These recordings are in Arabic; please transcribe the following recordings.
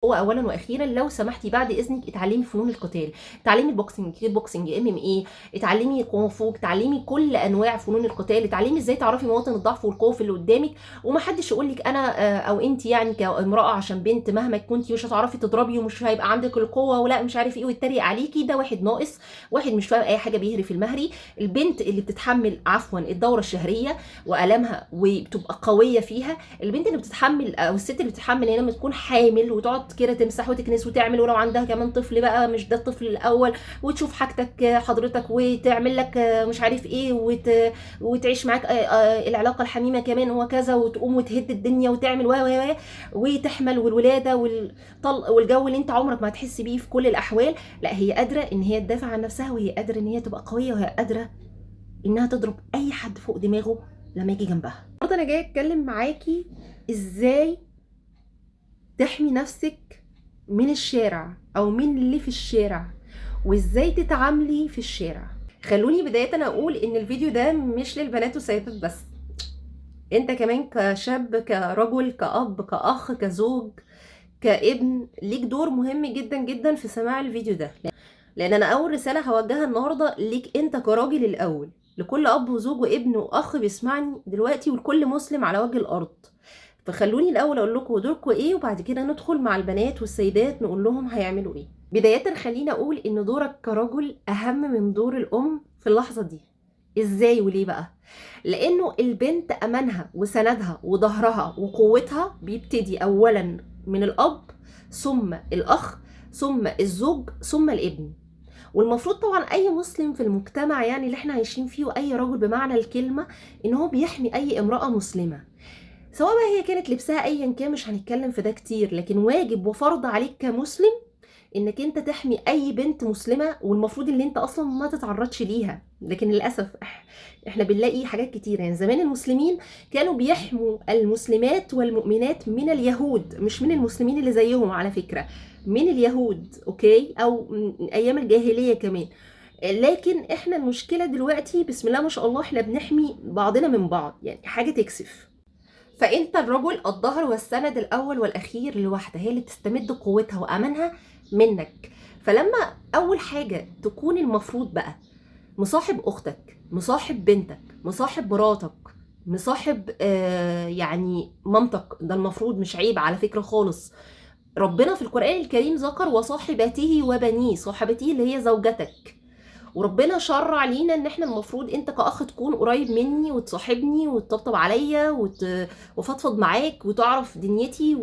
هو اولا واخيرا لو سمحتي بعد اذنك اتعلمي فنون القتال، اتعلمي البوكسنج، كيك بوكسنج، MMA، اتعلمي كونغ فو، اتعلمي كل انواع فنون القتال، اتعلمي ازاي تعرفي مواطن الضعف والقوه في اللي قدامك. ومحدش يقول لك انا او انت يعني كامراه عشان بنت مهما كنتي مش هتعرفي تضربي ومش هيبقى عندك القوه ولا مش عارف ايه ويتريق عليكي، ده واحد ناقص، واحد مش فاهم اي حاجه بيهري في المهري. البنت اللي بتتحمل عفوا الدوره الشهريه والامها وبتبقى قويه فيها، البنت اللي بتتحمل او الست اللي بتتحمل لما تكون حامل وتقعد كده تمسح وتكنس وتعمل، ولو عندها كمان طفل بقى مش ده الطفل الاول، وتشوف حاجتك حضرتك وتعمل لك مش عارف ايه وتعيش معاك العلاقه الحميمه كمان وكذا، وتقوم وتهد الدنيا وتعمل وتحمل والولاده والطلق والجو اللي انت عمرك ما هتحس بيه في كل الاحوال. لا، هي قادره ان هي تدافع عن نفسها، وهي قادره ان هي تبقى قويه، وهي قادره انها تضرب اي حد فوق دماغه لما يجي جنبها. النهارده انا جايه اتكلم معاكي ازاي تحمي نفسك من الشارع او من اللي في الشارع، وازاي تتعاملي في الشارع. خلوني بداية اقول ان الفيديو ده مش للبنات والسيدات بس، انت كمان كشاب، كرجل، كأب، كأخ، كزوج، كابن، ليك دور مهم جدا جدا في سماع الفيديو ده. لان انا اول رسالة هوجهها النهاردة ليك انت كراجل الاول، لكل اب وزوج وابن واخ بيسمعني دلوقتي، ولكل مسلم على وجه الارض. فخلوني الاول اقول لكم دوركم ايه، وبعد كده ندخل مع البنات والسيدات نقول لهم هيعملوا ايه. بداية خليني اقول ان دورك كرجل اهم من دور الام في اللحظة دي. ازاي وليه بقى؟ لانه البنت امانها وسندها وظهرها وقوتها بيبتدي اولا من الاب، ثم الاخ، ثم الزوج، ثم الابن. والمفروض طبعا اي مسلم في المجتمع يعني اللي احنا عايشين فيه، واي رجل بمعنى الكلمة، ان هو بيحمي اي امرأة مسلمة، سواء بقى هي كانت لبسها ايا كان، مش هنتكلم في ده كتير، لكن واجب وفرض عليك كمسلم انك انت تحمي اي بنت مسلمة، والمفروض ان انت اصلا ما تتعرضش ليها. لكن للاسف احنا بنلاقي حاجات كتير. يعني زمان المسلمين كانوا بيحموا المسلمات والمؤمنات من اليهود، مش من المسلمين اللي زيهم على فكرة، من اليهود، اوكي، او من ايام الجاهلية كمان. لكن احنا المشكلة دلوقتي بسم الله ما شاء الله احنا بنحمي بعضنا من بعض، يعني حاجة تكسف. فانت الرجل الظهر والسند الاول والاخير لواحده، هي اللي بتستمد قوتها وامانها منك. فلما اول حاجه تكون المفروض بقى مصاحب اختك، مصاحب بنتك، مصاحب مراتك، مصاحب يعني مامتك، ده المفروض مش عيب على فكره خالص. ربنا في القران الكريم ذكر وصاحبته وبنيه، صاحبته اللي هي زوجتك. وربنا شرع لينا ان احنا المفروض انت كاخ تكون قريب مني وتصاحبني وتطبطب عليا وفضفض معاك وتعرف دنيتي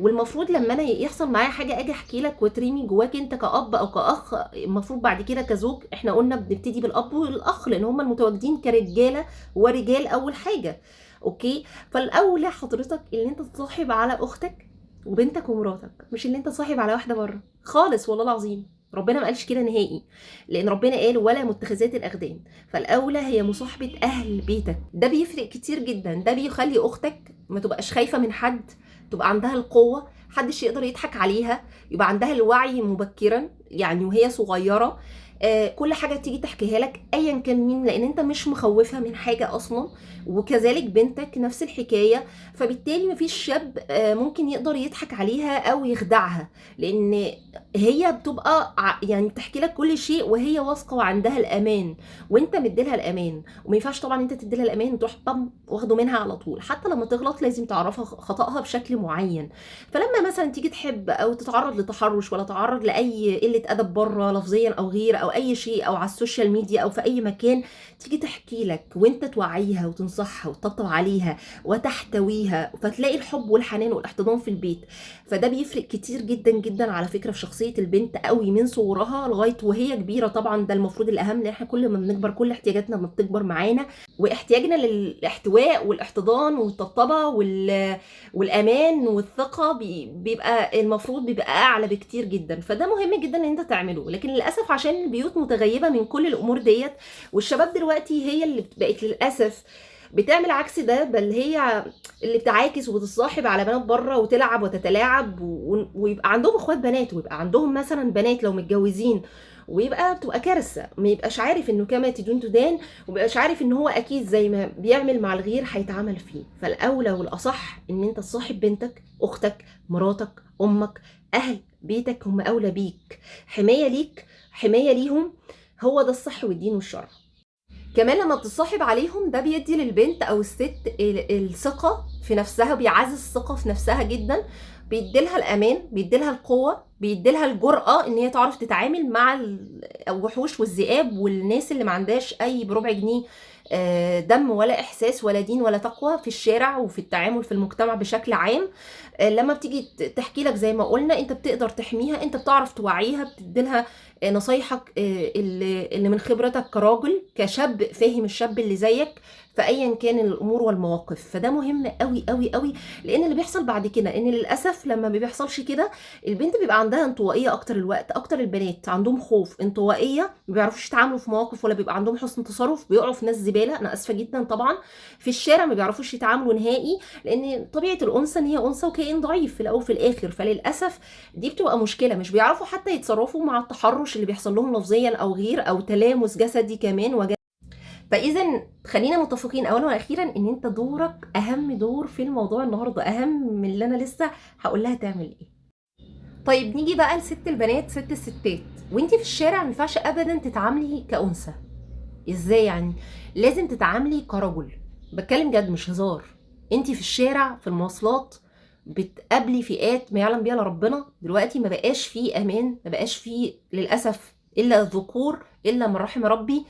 والمفروض لما انا يحصل معايا حاجه اجي احكي لك وترمي جواك انت كاب او كاخ. المفروض بعد كده كزوج، احنا قلنا بنبتدي بالاب والاخ لان هما المتواجدين كرجاله ورجال اول حاجه، اوكي. فالاولى حضرتك ان انت تصاحب على اختك وبنتك ومراتك، مش ان انت تصاحب على واحده بره خالص، والله العظيم ربنا ما قالش كده نهائي. لان ربنا قال ولا متخذات الاخدان. فالاولى هي مصاحبه اهل بيتك، ده بيفرق كتير جدا، ده بيخلي اختك ما تبقاش خايفه من حد، تبقى عندها القوه، محدش يقدر يضحك عليها، يبقى عندها الوعي مبكرا يعني وهي صغيره. كل حاجه تيجي تحكيها لك ايا كان مين، لان انت مش مخوفها من حاجه اصلا. وكذلك بنتك نفس الحكايه. فبالتالي مفيش شاب ممكن يقدر يضحك عليها او يخدعها، لان هي بتبقى يعني بتحكي لك كل شيء وهي واثقه وعندها الامان، وانت مديلها الامان. وما ينفعش طبعا انت تديلها الامان وتروح بام واخده منها على طول، حتى لما تغلط لازم تعرفها خطأها بشكل معين. فلما مثلا تيجي تحب او تتعرض لتحرش ولا تعرض لاي قله ادب بره لفظيا او غير او اي شيء، او على السوشيال ميديا او في اي مكان، تيجي تحكي لك وانت توعيها وتنصحها وتطبطب عليها وتحتويها، فتلاقي الحب والحنان والاحتضان في البيت. فده بيفرق كتير جدا جدا على فكره في شخصيه البنت قوي من صغرها لغايه وهي كبيره. طبعا ده المفروض الاهم، لان احنا كل ما بنكبر كل احتياجاتنا ما بتكبر معانا، واحتياجنا للاحتواء والاحتضان والطبطبه والامان والثقه بيبقى المفروض بيبقى اعلى بكتير جدا. فده مهم جدا ان انت تعمله. لكن للاسف عشان البيوت متغيبه من كل الامور ديت، والشباب دلوقتي هي اللي بقت للاسف بتعمل عكس ده، بل هي اللي بتعاكس وبتصاحب على بنات بره وتلعب وتتلاعب ويبقى عندهم اخوات بنات، ويبقى عندهم مثلا بنات لو متجوزين، بتبقى كارثه. ما يبقاش عارف انه كما تدين تدان، وما يبقاش عارف ان هو اكيد زي ما بيعمل مع الغير هيتعامل فيه. فالاولى والاصح ان انت تصاحب بنتك، اختك، مراتك، امك، اهل بيتك، هم اولى بيك، حمايه ليك، حمايه ليهم. هو ده الصح والدين والشرع. كمان لما بتصاحب عليهم ده بيدي للبنت او الست الثقه في نفسها، بيعزز الثقه في نفسها جدا، بيديلها الامان، بيديلها القوه، بيديلها الجرأه ان هي تعرف تتعامل مع الوحوش والذئاب والناس اللي ما عندهاش اي بربع جنيه دم ولا احساس ولا دين ولا تقوى في الشارع وفي التعامل في المجتمع بشكل عام. لما بتيجي تحكي لك زي ما قلنا، انت بتقدر تحميها، انت بتعرف توعيها، بتديلها نصايحك اللي من خبرتك كراجل كشاب فاهم الشاب اللي زيك في ايا كان الامور والمواقف. فده مهم قوي قوي قوي، لان اللي بيحصل بعد كده ان للاسف لما ما بيحصلش كده البنت بيبقى عندها انطوائيه اكتر. الوقت اكتر البنات عندهم خوف، انطوائيه، ما بيعرفوش يتعاملوا في مواقف ولا بيبقى عندهم حسن تصرف، بيقعوا في ناس زباله، انا اسفه جدا طبعا. في الشارع ما بيعرفوش يتعاملوا نهائي، لان طبيعه الانثى ان هي انثى وكائن ضعيف في الاول وفي الاخر. فللاسف دي بتبقى مشكله، مش بيعرفوا حتى يتصرفوا مع التحرش اللي بيحصل لهم لفظيا او غير او تلامس جسدي كمان. فاذا خلينا متفقين اولا واخيرا ان انت دورك اهم دور في الموضوع النهارده، اهم من اللي انا لسه هقول لها تعمل ايه. طيب نيجي بقى لست البنات، ست الستات. وانتي في الشارع ما ينفعش ابدا تتعاملي كانثى. ازاي يعني؟ لازم تتعاملي كرجل، بتكلم جد مش هزار. انتي في الشارع في المواصلات بتقابلي فئات ما يعلم بيها الا ربنا. دلوقتي ما بقاش فيه امان، ما بقاش فيه للاسف الا الذكور الا من رحم ربي.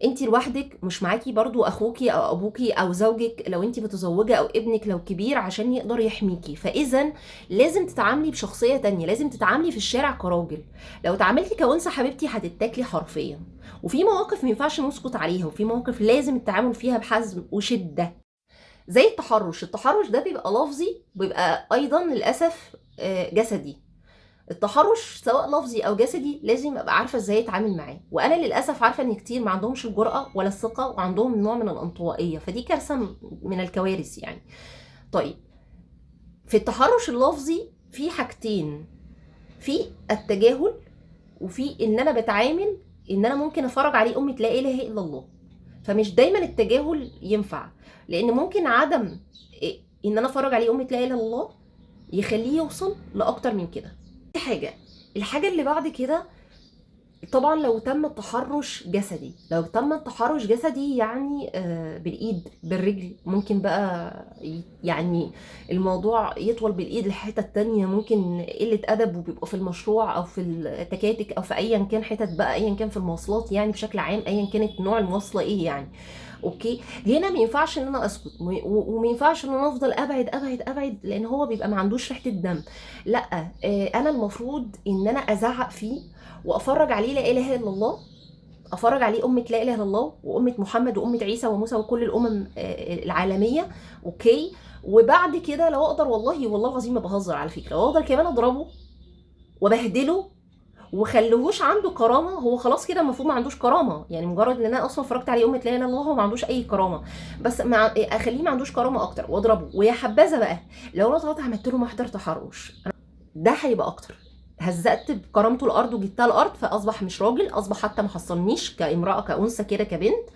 انتي لوحدك، مش معاكي برضو اخوكي او ابوكي او زوجك لو انتي متزوجه او ابنك لو كبير عشان يقدر يحميكي. فاذا لازم تتعاملي بشخصيه تانية، لازم تتعاملي في الشارع كراجل. لو اتعاملتي كأنثى حبيبتي هتتاكلي حرفيا. وفي مواقف ما ينفعش نسكت عليها، وفي مواقف لازم التعامل فيها بحزم وشده، زي التحرش. التحرش ده بيبقى لفظي، بيبقى ايضا للاسف جسدي. التحرش سواء لفظي او جسدي لازم ابقى عارفه ازاي اتعامل معاه. وانا للاسف عارفه ان كتير ما عندهمش الجرأه ولا الثقه، وعندهم نوع من الانطوائيه، فدي كارثه من الكوارث يعني. طيب في التحرش اللفظي في حاجتين، في التجاهل، وفي ان انا بتعامل ان انا ممكن افرج عليه امة لا اله الا الله. فمش دايما التجاهل ينفع، لان ممكن عدم ان انا افرج عليه امة لا اله الا الله يخليه يوصل لاكتر من كده. دي حاجه. الحاجه اللي بعد كده، طبعا لو تم التحرش جسدي، لو تم التحرش جسدي يعني بالايد بالرجل، ممكن بقى يعني الموضوع يطول بالايد لحتة تانية، ممكن قلة ادب وبيبقى في المشروع او في التكاتك او في ايا كان حتت بقى، ايا كان في المواصلات يعني بشكل عام، ايا كانت نوع المواصلة ايه يعني. اوكي، هنا ما ينفعش ان انا اسكت، وما ينفعش ان انا افضل ابعد ابعد ابعد، لان هو بيبقى ما عندوش ريحة الدم. لا، انا المفروض ان انا ازعق فيه وافرج عليه لا اله الا الله، افرج عليه امه لا اله الا الله وامه محمد وامه عيسى وموسى وكل الامم العالميه. اوكي، وبعد كده لو اقدر، والله العظيم ما بهزر على فكره، لو اقدر كمان اضربه وبهدله وخليهوش عنده كرامه. هو خلاص كده المفروض ما عندوش كرامه، يعني مجرد ان انا اصلا فرجت عليه امه لا اله الا الله هو ما عندوش اي كرامه، بس اخليه ما عندوش كرامه اكتر واضربه. ويا حبذا بقى لو انا طلعت عملت له محضر تحرش، ده هيبقى اكتر، هزقت بكرامته الارض وجبتها الارض، فاصبح مش راجل، اصبح حتى ما حصلنيش كامراه كانثى كده كبنت.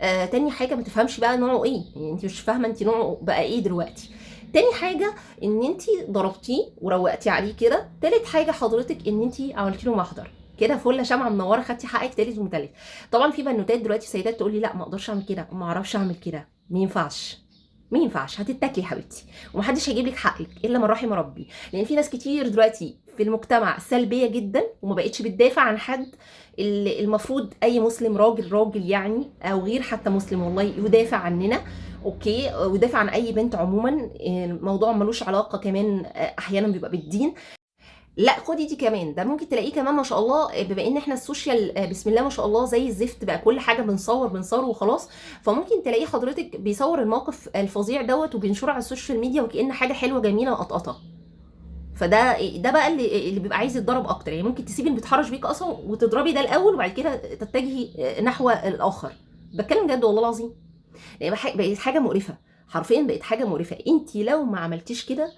تاني حاجه ما تفهمش بقى نوعه ايه، يعني انت مش فاهمه انت نوعه بقى ايه دلوقتي. تاني حاجه ان انت ضربتيه وروقتي عليه كده. تالت حاجه حضرتك ان انت عملتي له محضر كده، فله شمعه منوره، خدتي حقك تالت ومتلت. طبعا في بنوتات دلوقتي سيدات تقول لي لا ما اقدرش اعمل كده، ما اعرفش اعمل كده. ما ينفعش، ما ينفعش، هتتاكلي حبيبتي، ومحدش هيجيب لك حقك الا من رحم ربي. لان في ناس كتير دلوقتي في المجتمع سلبيه جدا وما بقتش بتدافع عن حد. المفروض اي مسلم راجل يعني، او غير حتى مسلم والله، يدافع عننا. اوكي، ويدافع عن اي بنت عموما. الموضوع ملوش علاقه كمان احيانا بيبقى بالدين. لا خدي دي كمان، ده ممكن تلاقيه كمان ما شاء الله، بما ان احنا السوشيال بسم الله ما شاء الله زي الزفت بقى، كل حاجه بنصور وخلاص. فممكن تلاقيه حضرتك بيصور الموقف الفظيع دوت وبينشره على السوشيال ميديا وكأن حاجه حلوه جميله وقطقطه. فده بقى اللي بيبقى عايز يتضرب اكتر. يعني ممكن تسيبي اللي بيتحرش بيك اصلا وتضربي ده الاول وبعد كده تتجهي نحو الاخر. بتكلم جد والله العظيم. لان بقت حاجه مقرفه، حرفيا بقت حاجه مقرفه. انت لو ما عملتيش كده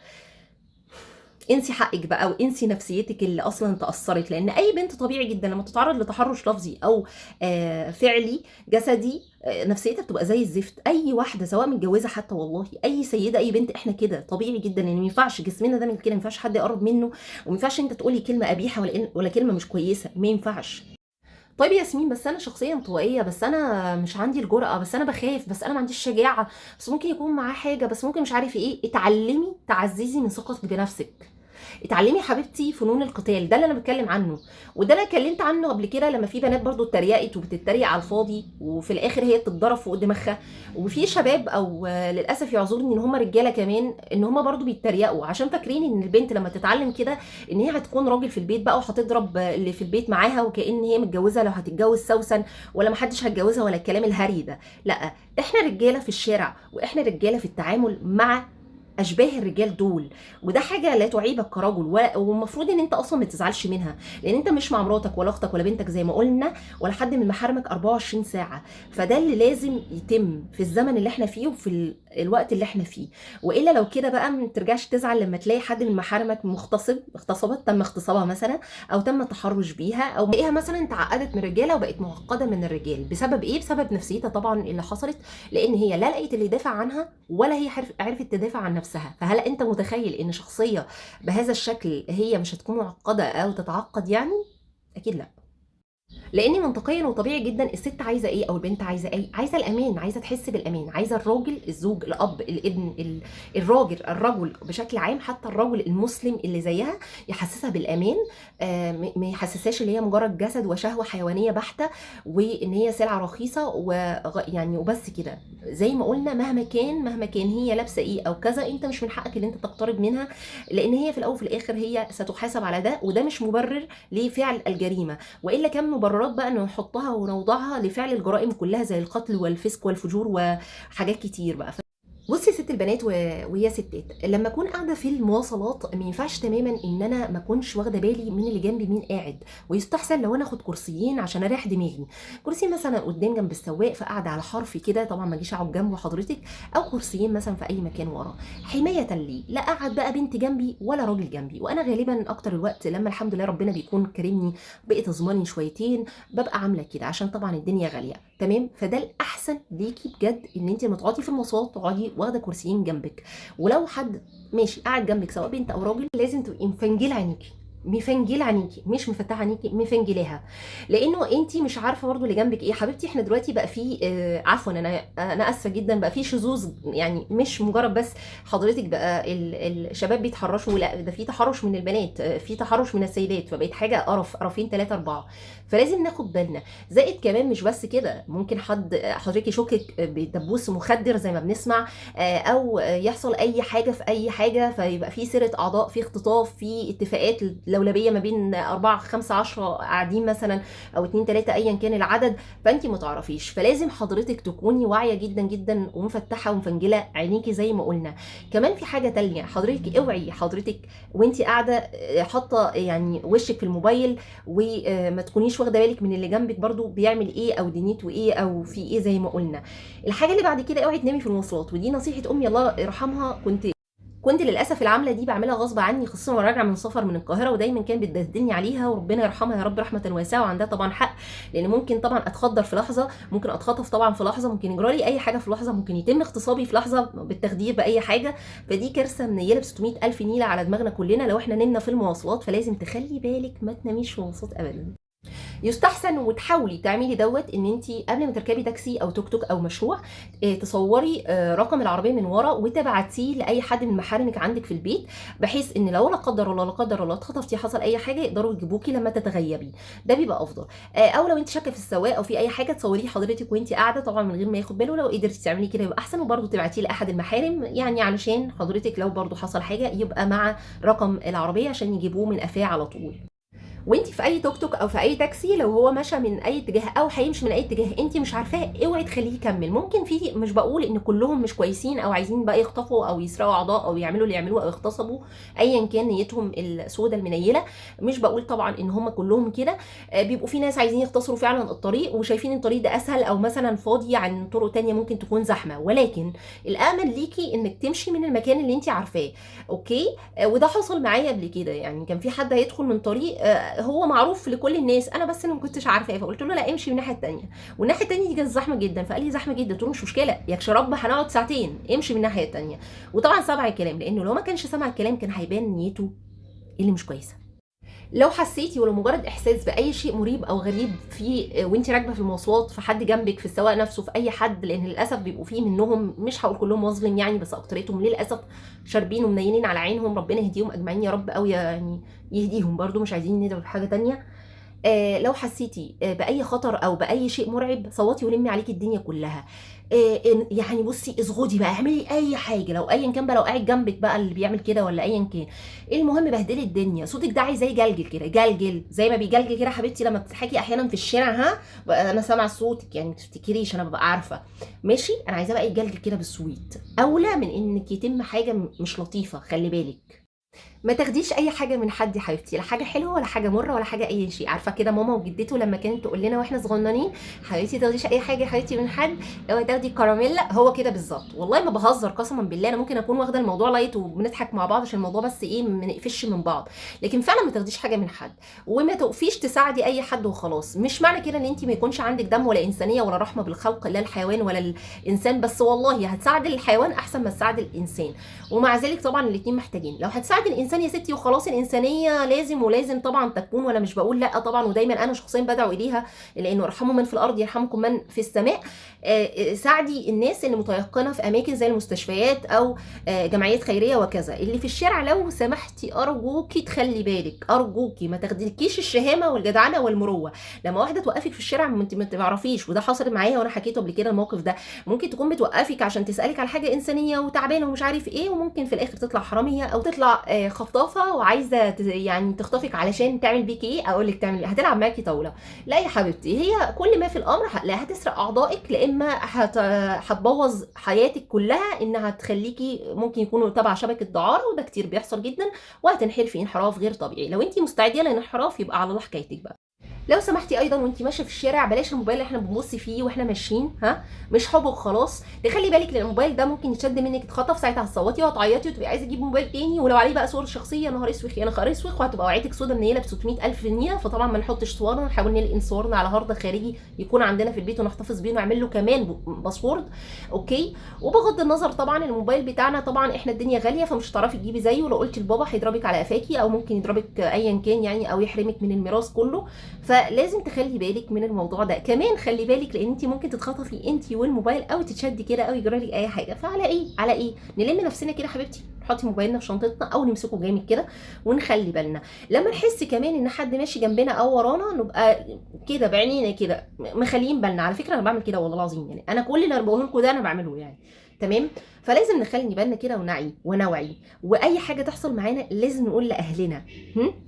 انسي حقك بقى، وانسي نفسيتك اللي اصلا تاثرت. لان اي بنت طبيعي جدا لما تتعرض لتحرش لفظي او فعلي جسدي نفسيتها بتبقى زي الزفت. اي واحده سواء متجوزه حتى، والله اي سيده اي بنت، احنا كده طبيعي جدا. يعني ما ينفعش جسمنا ده من كده، ما ينفعش حد يقرب منه، وما ينفعش انت تقولي كلمه قبيحه ولا كلمه مش كويسه، ما ينفعش. طيب يا ياسمين، بس انا شخصيه انطوائيه، بس انا مش عندي الجرأه، بس انا بخاف، بس انا ما عنديش شجاعه، بس ممكن يكون معاه حاجه، بس ممكن مش عارف ايه. اتعلمي تعززي من ثقتك بنفسك. اتعلمي يا حبيبتي فنون القتال، ده اللي انا بتكلم عنه. وده انا اتكلمت عنه قبل كده لما في بنات برضو اتريقت وبتتريق على الفاضي، وفي الاخر هي بتتضرب فوق دماغها. وفي شباب او للاسف يعذرني ان هم رجاله كمان، ان هم برضو بيتريقوا عشان فاكرين ان البنت لما تتعلم كده ان هي هتكون راجل في البيت بقى، وهتضرب اللي في البيت معاها، وكأن هي متجوزه لو هتتجوز سوسن، ولا محدش هتجوزها، ولا الكلام الهري ده. لا، احنا رجاله في الشارع، واحنا رجاله في التعامل مع اشباه الرجال دول. وده حاجه لا تعيبك كرجل، والمفروض ان انت اصلا ما تزعلش منها، لان انت مش مع مراتك ولا اختك ولا بنتك زي ما قلنا، ولا حد من محارمك 24 ساعه. فده اللي لازم يتم في الزمن اللي احنا فيه وفي الوقت اللي احنا فيه. والا لو كده بقى ما ترجعش تزعل لما تلاقي حد من محارمك اغتصبت، تم اغتصابها مثلا، او تم التحرش بيها، او تلاقيها مثلا تعقدت من الرجاله وبقت معقده من الرجال. بسبب ايه؟ بسبب نفسيتها طبعا اللي حصلت، لان هي لا لقيت اللي يدافع عنها، ولا هي عرفت تدافع عن نفسها. فهل انت متخيل ان شخصيه بهذا الشكل هي مش هتكون معقده او تتعقد يعني؟ اكيد لا. لان منطقيا وطبيعي جدا الست عايزه ايه، او البنت عايزه ايه؟ عايزه الامان، عايزه تحس بالامان، عايزه الراجل، الزوج، الاب، الابن، الرجل بشكل عام، حتى الرجل المسلم اللي زيها يحسسها بالامان. ما يحسسهاش ان هي مجرد جسد وشهوه حيوانيه بحته، وان هي سلعه رخيصه يعني وبس كده. زي ما قلنا، مهما كان هي لابسه ايه او كذا، انت مش من حقك ان انت تقترب منها، لان هي في الاول وفي الاخر هي ستحاسب على ده، وده مش مبرر لفعل الجريمه. والا كان مبررات بقى انه نحطها ونوضعها لفعل الجرائم كلها زي القتل والفسق والفجور وحاجات كتير بقى. بصي يا ست البنات وهي ستات، لما اكون قاعده في المواصلات ما ينفعش تماما ان انا ما اكونش واخده بالي مين اللي جنبي مين قاعد. ويستحسن لو انا اخد كرسيين عشان اريح دماغي، كرسي مثلا قدام جنب السواق فقاعده على حرفي كده، طبعا ما اجيش اقعد جنبه حضرتك، او كرسيين مثلا في اي مكان ورا حمايه لي، لا قاعد بقى بنت جنبي ولا راجل جنبي. وانا غالبا اكتر الوقت لما الحمد لله ربنا بيكون كرمني بقيت اضمني شويتين، ببقى عامله كده عشان طبعا الدنيا غاليه. تمام؟ فده الاحسن ليكي بجد، ان انت لما تقعدي في المواصلات تقعدي واخده كرسيين جنبك. ولو حد ماشي قاعد جنبك سواء بنت او راجل، لازم تبقي مفنجله عينيكي، مفنجله عينيكي، مش مفتحه عينيكي، مفنجلاها. لانه انت مش عارفه برضو اللي جنبك ايه. حبيبتي احنا دلوقتي بقى في عفوا، انا اسفه جدا، بقى في شذوذ، يعني مش مجرد بس حضرتك بقى الشباب بيتحرشوا، لا ده في تحرش من البنات، في تحرش من السيدات، فبقت حاجه قرفين 3 4. فلازم ناخد بالنا. زائد كمان مش بس كده، ممكن حضرتك يشكك بدبوس مخدر زي ما بنسمع، او يحصل اي حاجه في اي حاجه، فيبقى في سرقه اعضاء، في اختطاف، في اتفاقات لولبيه ما بين 4 5 10 قاعدين مثلا، او 2 3 ايا كان العدد، فانت ما تعرفيش. فلازم حضرتك تكوني واعيه جدا جدا ومفتحه ومفنجله عينيكي زي ما قلنا. كمان في حاجه تانية، حضرتك اوعي حضرتك وانت قاعده حاطه يعني وشك في الموبايل، وما تكونيش واخده بالك من اللي جنبك برضو بيعمل ايه او دنيته ايه او في ايه زي ما قلنا. الحاجه اللي بعد كده، اوعي تنامي في المواصلات. ودي نصيحه امي الله يرحمها، كنت للاسف العمله دي بعملها غصب عني، خصوصا وانا راجعه من سفر من القاهره، ودايما كان بتدلني عليها، وربنا يرحمها يا رب رحمه واسعه. وعندها طبعا حق، لان ممكن طبعا اتخدر في لحظه، ممكن اتخطف طبعا في لحظه، ممكن يجرى لي اي حاجه في لحظه، ممكن يتم اغتصابي في لحظه بالتخدير باي حاجه. فدي كارثه منيله ب 600 الف نيله على دماغنا كلنا لو احنا نمنا في المواصلات. فلازم تخلي بالك ما تناميش في المواصلات ابدا. يستحسن وتحاولي تعملي دوت ان انت قبل ما تركبي تاكسي او توك توك او مشروع، تصوري رقم العربيه من ورا وتبعتيه لاي حد من محارمك عندك في البيت، بحيث ان لو لا قدر الله لا قدر الله اتخطفتي حصل اي حاجه يقدروا يجيبوكي لما تتغيبي. ده بيبقى افضل. او لو انت شاكه في السواق او في اي حاجه، تصوريه حضرتك وانت قاعده طبعا من غير ما ياخد باله. لو قدرتي تعملي كده يبقى احسن، وبرده تبعتيه لاحد المحارم، يعني علشان حضرتك لو برده حصل حاجه يبقى مع رقم العربيه عشان يجيبوه من قفاه على طول. وانت في اي توك توك او في اي تاكسي، لو هو مشى من اي اتجاه او هيمشي من اي اتجاه انت مش عارفاه، اوعي تخليه يكمل. ممكن في، مش بقول ان كلهم مش كويسين او عايزين بقى يخطفوا او يسرقوا اعضاء او يعملوا اللي يعملوه او يغتصبوا، ايا كان نيتهم السوداء المنيله. مش بقول طبعا ان هم كلهم كده. بيبقوا في ناس عايزين يختصروا فعلا الطريق وشايفين الطريق ده اسهل او مثلا فاضي عن طرق تانية ممكن تكون زحمه، ولكن الامن ليكي انك تمشي من المكان اللي انت عارفاه. اوكي. وده حصل معايا قبل كده، يعني كان في حد هيدخل من طريق هو معروف لكل الناس، انا بس اللي ما كنتش عارفاه، فقلت له لا امشي من الناحيه الثانيه، والناحيه الثانيه دي كانت زحمه جدا، فقال لي زحمه جدا، قلت له مش مشكله يا شرب هنقعد ساعتين، امشي من الناحيه الثانيه. وطبعا سمع الكلام، لانه لو ما كانش سمع الكلام كان هيبان نيته اللي مش كويسه. لو حسيتي ولو مجرد احساس باي شيء مريب او غريب في وانت راكبه في المواصلات، في حد جنبك، في السواق نفسه، في اي حد، لان للاسف بيبقوا فيه منهم، مش هقول كلهم مظلم يعني، بس اكتريتهم للاسف شاربين ومنينين على عينهم، ربنا يهديهم اجمعين يا رب، او يعني يهديهم برضو، مش عايزين ندعو بحاجه تانية. لو حسيتي باي خطر او باي شيء مرعب، صوتي ولمي عليكي الدنيا كلها. يعني بصي اصغدي بقى، اعملي اي حاجه، لو ايا كان بقى، لو قاعد جنبك بقى اللي بيعمل كده ولا ايا كان، المهم بهدلي الدنيا، صوتك ده عايزاه يجلجل كده، جلجل زي ما بيجلجل كده حبيبتي لما بتضحكي احيانا في الشارع، ها بقى انا سامعه صوتك يعني، ما تفتكريش، انا ببقى عارفه. ماشي، انا عايزاه بقى يجلجل كده بالسويت، اولى من انك يتم حاجه مش لطيفه، خلي بالك. ما تاخديش اي حاجه من حد يا حبيبتي، لا حاجه حلوه ولا حاجه مره ولا حاجه اي شيء. عارفه كده ماما وجدته لما كانت تقول لنا واحنا صغننين، حبيبتي ما تاخديش اي حاجه يا حبيبتي من حد، لو تاخدي كراميلا، هو كده بالظبط، والله ما بهزر قسما بالله، انا ممكن اكون واخده الموضوع لايت وبنضحك مع بعض عشان الموضوع بس ايه، ما نقفش من بعض، لكن فعلا ما تاخديش حاجه من حد، وما تقفيش تساعدي اي حد وخلاص. مش معنى كده ان انت ما يكونش عندك دم ولا انسانيه ولا رحمه بالخلق، لا الحيوان ولا الانسان، بس والله هتساعد الحيوان احسن ما تساعد الانسان، ومع ذلك طبعا الاثنين محتاجين. لو هتساعد الانسان يا ستي وخلاص، الانسانيه لازم ولازم طبعا تكون، وانا مش بقول لا طبعا، ودايما انا شخصيا بدعو اليها، لانه ارحموا من في الارض يرحمكم من في السماء. ساعدي الناس اللي متيقنه في اماكن زي المستشفيات او جمعيات خيريه وكذا. اللي في الشارع لو سمحتي ارجوكي تخلي بالك، ارجوكي ما تاخديلكيش الشهامه والجدعنه والمروه. لما واحده توقفك في الشارع انت ما تعرفيش، وده حصل معايا وانا حكيته قبل كده الموقف ده، ممكن تكون بتوقفك عشان تسالك على حاجه انسانيه وتعبانه ومش عارف ايه، وممكن في الاخر تطلع حراميه او تطلع خطافه وعايزه يعني تخطفك علشان تعمل بيكي ايه، اقول لك تعمل ايه، هتلعب معاكي طاوله. لا يا حبيبتي، هي كل ما في الامر لا هتسرق اعضائك، لا اما هتبوظ حياتك كلها، انها تخليكي ممكن يكونوا تبع شبكه دعاره، وده كتير بيحصل جدا، وهتنحرفي انحراف غير طبيعي. لو انت مستعده للانحراف يبقى على الله حكايتك بقى. لو سمحتي ايضا وانت ماشيه في الشارع، بلاش الموبايل اللي احنا بنبص فيه واحنا ماشيين، ها مش حب وخلاص، تخلي بالك لان الموبايل ده ممكن يتشد منك، تتخطف، ساعتها هتصوتي وهتعيطي وتبقي عايزه تجيبي موبايل تاني، ولو عليه بقى صور شخصيه، يا نهار اسود يا نهار اسود، وهتبقى وعيتك سودا منيله ب 600,000 جنيه. فطبعا ما نحطش صورنا، نحاول نلقي صورنا على هارد خارجي يكون عندنا في البيت ونحتفظ بيه، ونعمل له كمان باسورد. اوكي. وبغض النظر طبعا الموبايل بتاعنا، طبعا احنا الدنيا غاليه فمش هتعرفي تجيبي زيه، لو قلتي لبابا هيضربك على قفاكي، او ممكن يضربك ايا كان يعني، او يحرمك من الميراث كله. فلازم تخلي بالك من الموضوع ده كمان، خلي بالك لان انت ممكن تتخطفي انت والموبايل، او تتشدي كده، او يجرى لك اي حاجه. فعلى ايه، على ايه، نلم نفسنا كده حبيبتي، نحطي موبايلنا في شنطتنا او نمسكه جامد كده ونخلي بالنا. لما نحس كمان ان حد ماشي جنبنا او ورانا، نبقى كده بعينينا كده مخليين بالنا. على فكره انا بعمل كده والله العظيم، يعني انا كل اللي انا بقوله لكم ده انا بعمله يعني، تمام. فلازم نخلي بالنا كده ونوعي، واي حاجه تحصل معانا لازم نقول لاهلنا.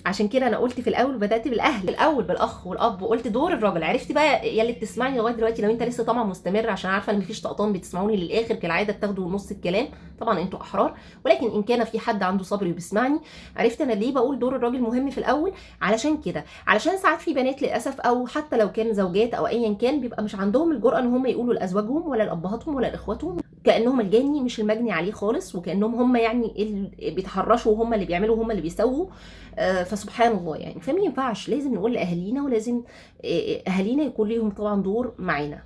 عشان كده انا قلت في الاول، بدات بالاهل الاول، بالاخ والاب، وقلت دور الراجل. عرفت بقى يا اللي بتسمعني لغايه دلوقتي، لو انت لسه طبعا مستمر، عشان عارفه ان مفيش طقطان بتسمعوني للاخر كالعاده بتاخدوا نص الكلام، طبعا انتوا احرار، ولكن ان كان في حد عنده صبر وبيسمعني، عرفت انا ليه بقول دور الراجل مهم في الاول. علشان كده، علشان ساعات في بنات للاسف، او حتى لو كان زوجات او ايا كان، بيبقى مش عندهم الجرأه ان هم يقولوا لازواجهم ولا لابهاتهم ولا لاخواتهم، كانهم الجاني مش المجني عليه خالص، وكانهم هم يعني اللي بيتحرشوا وهم اللي بيعملوا وهم اللي بيسووا. فسبحان الله يعني، فما ينفعش، لازم نقول لاهالينا، ولازم اهالينا يكون ليهم طبعا دور معانا.